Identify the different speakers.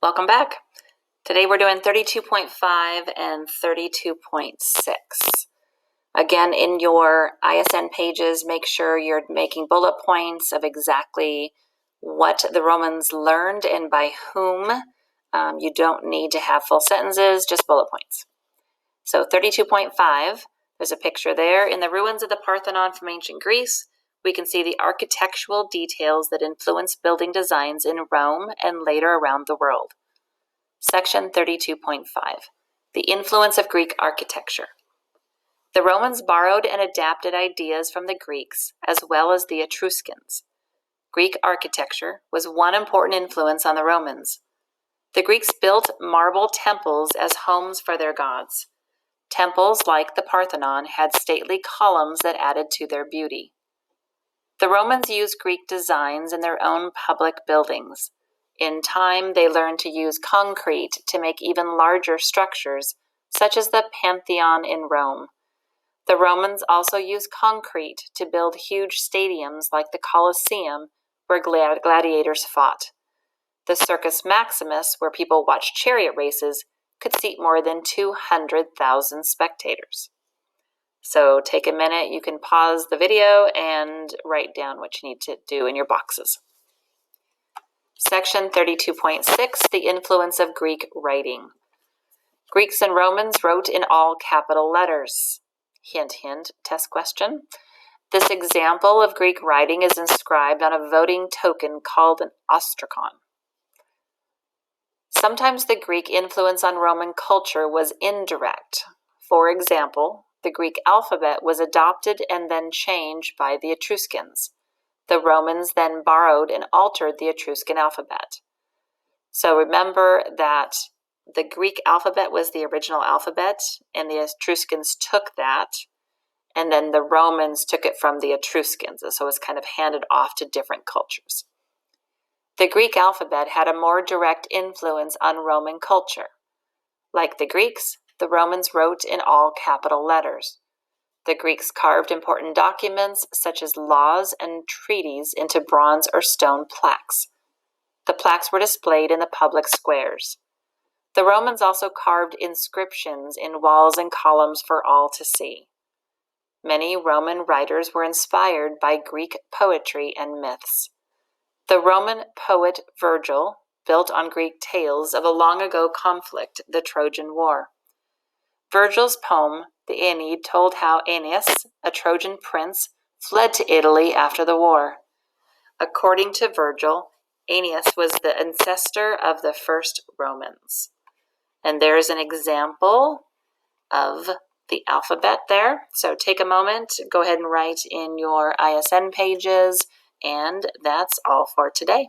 Speaker 1: Welcome back. Today we're doing 32.5 and 32.6. Again, in your ISN pages, make sure you're making bullet points of exactly what the Romans learned and by whom. You don't need to have full sentences, just bullet points. So 32.5, there's a picture there. In the ruins of the Parthenon from ancient Greece, we can see the architectural details that influence building designs in Rome and later around the world. Section 32.5, the influence of Greek architecture. The Romans borrowed and adapted ideas from the Greeks as well as the Etruscans. Greek architecture was one important influence on the Romans. The Greeks built marble temples as homes for their gods. Temples like the Parthenon had stately columns that added to their beauty. The Romans used Greek designs in their own public buildings. In time, they learned to use concrete to make even larger structures, such as the Pantheon in Rome. The Romans also used concrete to build huge stadiums like the Colosseum, where gladiators fought. The Circus Maximus, where people watched chariot races, could seat more than 200,000 spectators. So take a minute, you can pause the video and write down what you need to do in your boxes. Section 32.6, the influence of Greek writing. Greeks and Romans wrote in all capital letters. Hint, hint, test question. This example of Greek writing is inscribed on a voting token called an ostracon. Sometimes the Greek influence on Roman culture was indirect. For example, the Greek alphabet was adopted and then changed by the Etruscans. The Romans then borrowed and altered the Etruscan alphabet. So remember that the Greek alphabet was the original alphabet, and the Etruscans took that, and then the Romans took it from the Etruscans, so it's kind of handed off to different cultures. The Greek alphabet had a more direct influence on Roman culture. Like the Greeks, the Romans wrote in all capital letters. The Greeks carved important documents such as laws and treaties into bronze or stone plaques. The plaques were displayed in the public squares. The Romans also carved inscriptions in walls and columns for all to see. Many Roman writers were inspired by Greek poetry and myths. The Roman poet Virgil built on Greek tales of a long-ago conflict, the Trojan War. Virgil's poem, the Aeneid, told how Aeneas, a Trojan prince, fled to Italy after the war. According to Virgil, Aeneas was the ancestor of the first Romans. And there's an example of the alphabet there. So take a moment, go ahead and write in your ISN pages, and that's all for today.